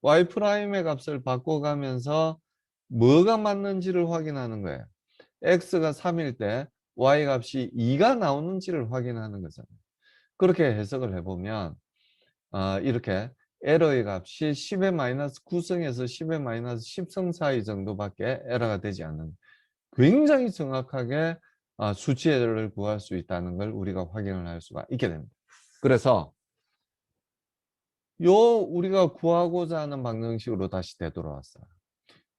y''의 값을 바꿔가면서 뭐가 맞는지를 확인하는 거예요. x가 3일 때 y 값이 2가 나오는지를 확인하는 거잖아요. 그렇게 해석을 해보면 이렇게 에러의 값이 10의 마이너스 9성에서 10의 마이너스 10성 사이 정도밖에 에러가 되지 않는 굉장히 정확하게 수치를 구할 수 있다는 걸 우리가 확인을 할 수가 있게 됩니다. 그래서 우리가 구하고자 하는 방정식으로 다시 되돌아왔어요.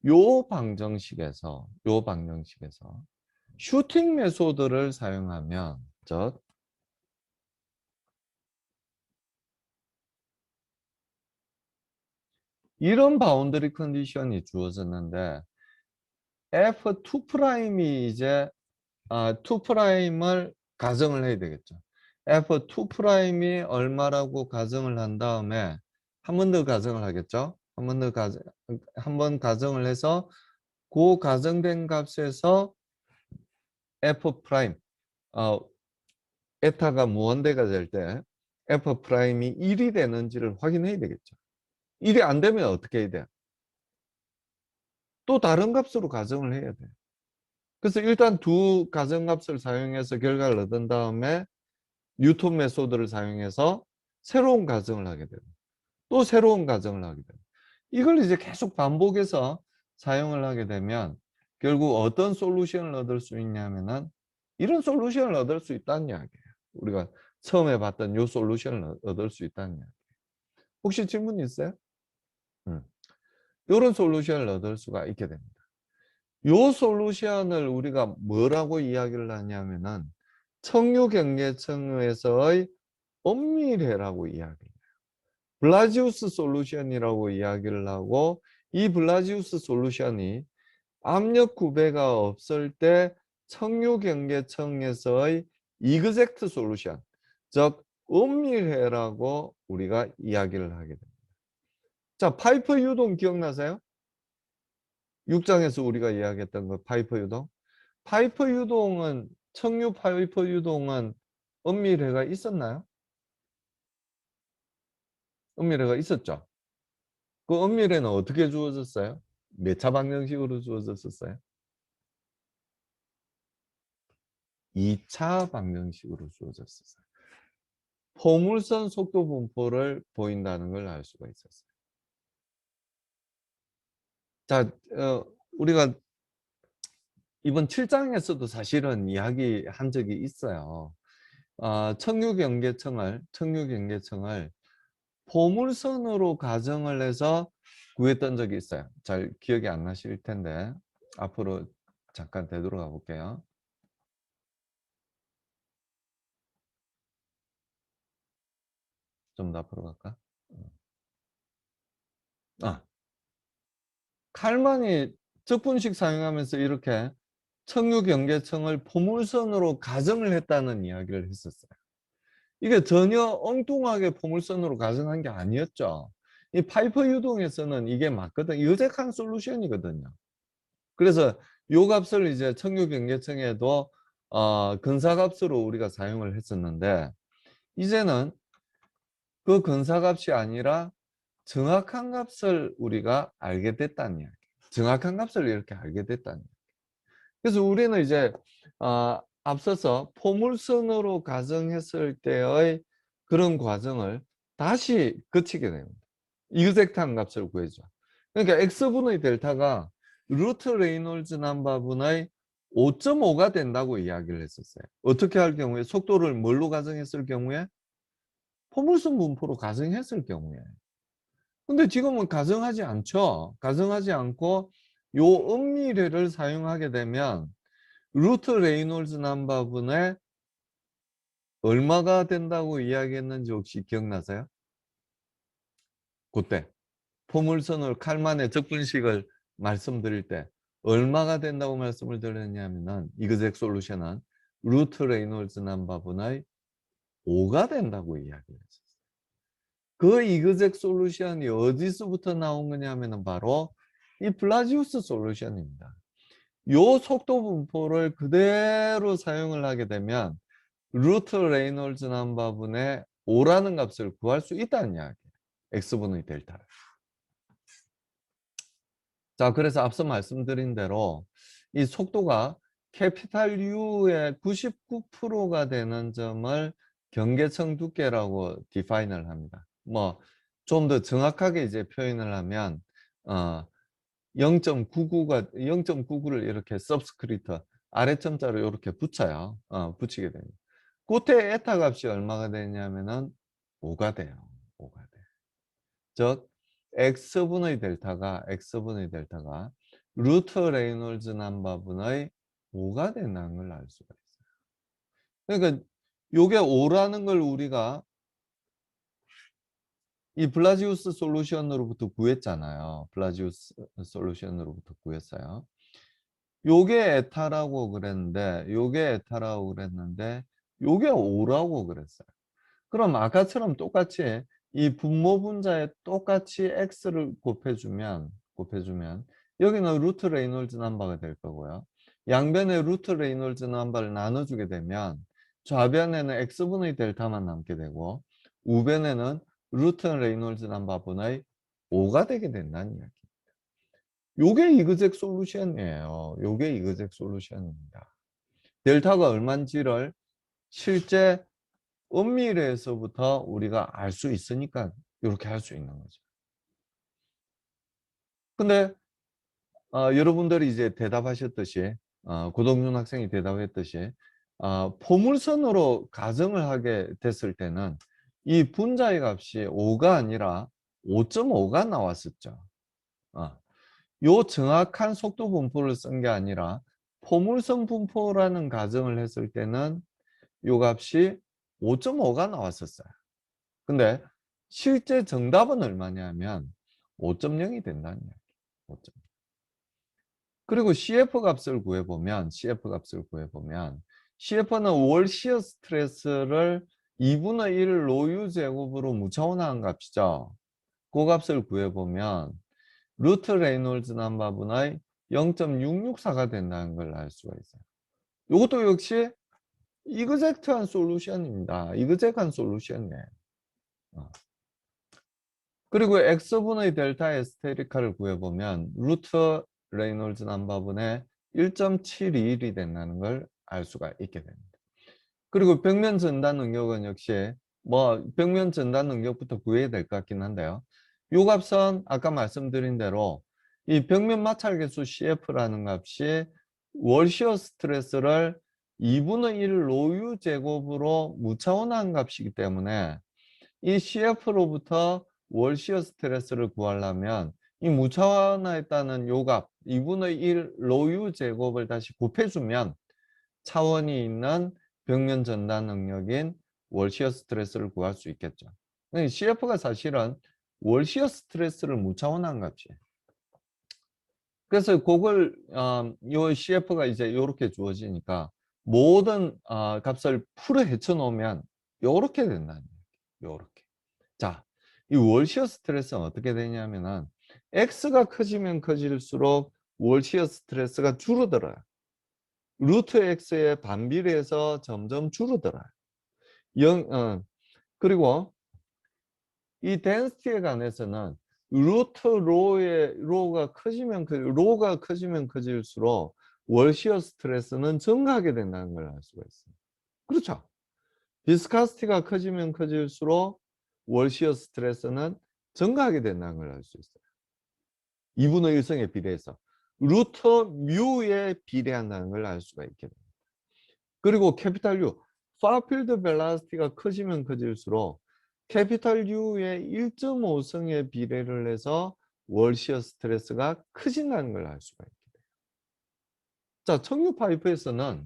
요 방정식에서 슈팅 메소드를 사용하면 이런 바운더리 컨디션이 주어졌는데 F2'이 이제 2 프라임을 가정을 해야 되겠죠. F2 프라임이 얼마라고 가정을 한 다음에 한 번 더 가정을 하겠죠. 한 번 가정을 해서 그 가정된 값에서 F 프라임 에타가 무한대가 될 때 F 프라임이 1이 되는지를 확인해야 되겠죠. 1이 안 되면 어떻게 해야 돼요? 또 다른 값으로 가정을 해야 돼요. 그래서 일단 두 가정값을 사용해서 결과를 얻은 다음에 뉴턴 메소드를 사용해서 새로운 가정을 하게 되고 또 새로운 가정을 하게 되고 이걸 이제 계속 반복해서 사용을 하게 되면 결국 어떤 솔루션을 얻을 수 있냐면은 이런 솔루션을 얻을 수 있다는 이야기예요. 우리가 처음에 봤던 이 솔루션을 얻을 수 있다는 이야기. 혹시 질문 있어요? 이런 솔루션을 얻을 수가 있게 됩니다. 이 솔루션을 우리가 뭐라고 이야기를 하냐면은 청유경계청에서의 엄밀해라고 이야기를 해요. 블라지우스 솔루션이라고 이야기를 하고 이 블라지우스 솔루션이 압력 구배가 없을 때 청유경계청에서의 이그젝트 솔루션, 즉 엄밀해라고 우리가 이야기를 하게 됩니다. 자, 파이퍼 유동 기억나세요? 6장에서 우리가 이야기했던 거 파이퍼 유동. 파이퍼 유동은 청유 파이퍼 유동은 엄밀해가 있었나요? 엄밀해가 있었죠. 그 엄밀해는 어떻게 주어졌어요? 몇 차 방정식으로 주어졌었어요? 2차 방정식으로 주어졌었어요. 포물선 속도 분포를 보인다는 걸 알 수가 있었어요. 자, 우리가 이번 7장에서도 사실은 이야기한 적이 있어요. 청유경계청을 포물선으로 가정을 해서 구했던 적이 있어요. 잘 기억이 안 나실 텐데 앞으로 잠깐 되돌아가 볼게요. 좀 더 앞으로 갈까? 아, 칼만이 적분식 사용하면서 이렇게 청유경계청을 포물선으로 가정을 했다는 이야기를 했었어요. 이게 전혀 엉뚱하게 포물선으로 가정한 게 아니었죠. 이 파이퍼 유동에서는 이게 맞거든. 유색한 솔루션이거든요. 그래서 요 값을 이제 청유경계청에도 근사값으로 우리가 사용을 했었는데 이제는 그 근사값이 아니라 정확한 값을 우리가 알게 됐다는 이야기. 정확한 값을 이렇게 알게 됐다는 이야기. 그래서 우리는 이제 앞서서 포물선으로 가정했을 때의 그런 과정을 다시 거치게 됩니다. 이그젝트한 값을 구해줘. 그러니까 x분의 델타가 루트 레이놀즈 넘버분의 5.5가 된다고 이야기를 했었어요. 어떻게 할 경우에 속도를 뭘로 가정했을 경우에 포물선 분포로 가정했을 경우에. 근데 지금은 가정하지 않죠. 가정하지 않고 요 엄밀해를 사용하게 되면 루트 레이놀즈 넘버분의 얼마가 된다고 이야기했는지 혹시 기억나세요? 그때 포물선을 칼만의 적분식을 말씀드릴 때 얼마가 된다고 말씀을 드렸냐면은 이그젝 솔루션은 루트 레이놀즈 넘버분의 5가 된다고 이야기를 했었어요. 그 이그젝 솔루션이 어디서부터 나온 거냐면은 바로 이 블라지우스 솔루션입니다. 요 속도 분포를 그대로 사용을 하게 되면 루트 레이놀즈 넘버분의 5라는 값을 구할 수 있다는 이야기예요. x분의 델타를. 자, 그래서 앞서 말씀드린 대로 이 속도가 캐피탈 U의 99%가 되는 점을 경계청 두께라고 디파인을 합니다. 뭐 좀 더 정확하게 이제 표현을 하면 0.99가 0.99를 이렇게 서브스크립트 아래점자로 이렇게 붙여요. 붙이게 됩니다. 그때 에타 값이 얼마가 되냐면은 5가 돼요. 5가 돼. 즉 x분의 델타가 루트 레이놀즈 넘버분의 5가 된다는 걸 알 수가 있어요. 그러니까 요게 5라는 걸 우리가 이 블라지우스 솔루션으로부터 구했잖아요. 블라지우스 솔루션으로부터 구했어요. 요게 에타라고 그랬는데 요게 에타라고 그랬는데 요게 5라고 그랬어요. 그럼 아까처럼 똑같이 이 분모 분자에 똑같이 x를 곱해주면 여기는 루트 레이놀즈 넘버가 될 거고요. 양변에 루트 레이놀즈 넘버를 나눠주게 되면 좌변에는 x분의 델타만 남게 되고 우변에는 루트 레이놀즈 넘버분의 5가 되게 된다는 이야기. 요게 이그젝 솔루션이에요. 요게 이그젝 솔루션입니다. 델타가 얼마인지를 실제 은밀에서부터 우리가 알 수 있으니까 이렇게 할 수 있는 거죠. 근데 여러분들이 이제 대답하셨듯이 고동준 학생이 대답했듯이 포물선으로 가정을 하게 됐을 때는 이 분자의 값이 5가 아니라 5.5가 나왔었죠. 요 정확한 속도 분포를 쓴 게 아니라 포물선 분포라는 가정을 했을 때는 요 값이 5.5가 나왔었어요. 근데 실제 정답은 얼마냐면 5.0이 된다는 이야기. 5.0. 그리고 CF 값을 구해보면 CF는 월 시어 스트레스를 2분의 1 로유 제곱으로 무차원화한 값이죠. 그 값을 구해보면 루트 레이놀즈 넘버분의 0.664가 된다는 걸 알 수가 있어요. 이것도 역시 이그젝트한 솔루션입니다. 이그젝트한 솔루션이에요. 그리고 x분의 델타 에스테리카를 구해보면 루트 레이놀즈 넘버분의 1.721이 된다는 걸 알 수가 있게 됩니다. 그리고 벽면 전단 능력은 역시 벽면 전단 능력부터 구해야 될 것 같긴 한데요. 이 값은 아까 말씀드린 대로 이 벽면 마찰계수 CF라는 값이 월시어 스트레스를 2분의 1 로유 제곱으로 무차원한 값이기 때문에 이 CF로부터 월시어 스트레스를 구하려면 이 무차원화했다는 요 값 2분의 1 로유 제곱을 다시 곱해주면 차원이 있는 벽면 전단 능력인 월시어 스트레스를 구할 수 있겠죠. CF가 사실은 월시어 스트레스를 무차원한 값이에요. 그래서 그걸 요 CF가 이제 이렇게 주어지니까 모든 값을 풀어 헤쳐 놓으면 요렇게 된다는 얘기예요. 요렇게. 자, 이 월시어 스트레스는 어떻게 되냐면은 x가 커지면 커질수록 월시어 스트레스가 줄어들어요. 루트 x의 반비례해서 점점 줄어들어요. 그리고 이 덴시티에 관해서는 로가 커지면 커질수록 월시어 스트레스는 증가하게 된다는 걸 알 수가 있어요. 그렇죠? 비스카스티가 커지면 커질수록 월시어 스트레스는 증가하게 된다는 걸 알 수 있어요. 2분의 1성에 비례해서 루트 뮤에 비례한다는 걸 알 수가 있게 됩니다. 그리고 캐피탈 U, 파필드 벨라시티가 커지면 커질수록 캐피탈 U의 1.5성에 비례를 해서 월시어 스트레스가 커진다는 걸 알 수가 있게 돼요. 자, 청유 파이프에서는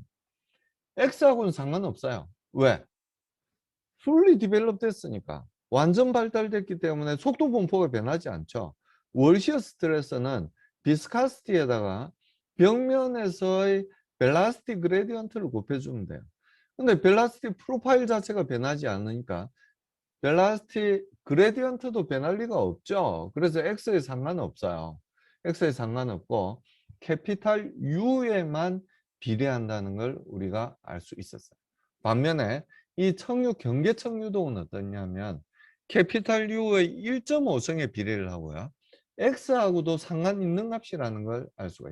X하고는 상관없어요. 왜? fully develop 됐으니까. 완전 발달됐기 때문에 속도 분포가 변하지 않죠. 월시어 스트레스는 비스카스티에다가 벽면에서의 벨라스티 그레디언트를 곱해주면 돼요. 근데 벨라스티 프로파일 자체가 변하지 않으니까 벨라스티 그레디언트도 변할 리가 없죠. 그래서 X에 상관없어요. X에 상관없고 캐피탈 U에만 비례한다는 걸 우리가 알 수 있었어요. 반면에 이 청유 경계 청유동은 어떠냐면 캐피탈 U의 1.5성에 비례를 하고요. X하고도 상관 있는 값이라는 걸 알 수가 있어요.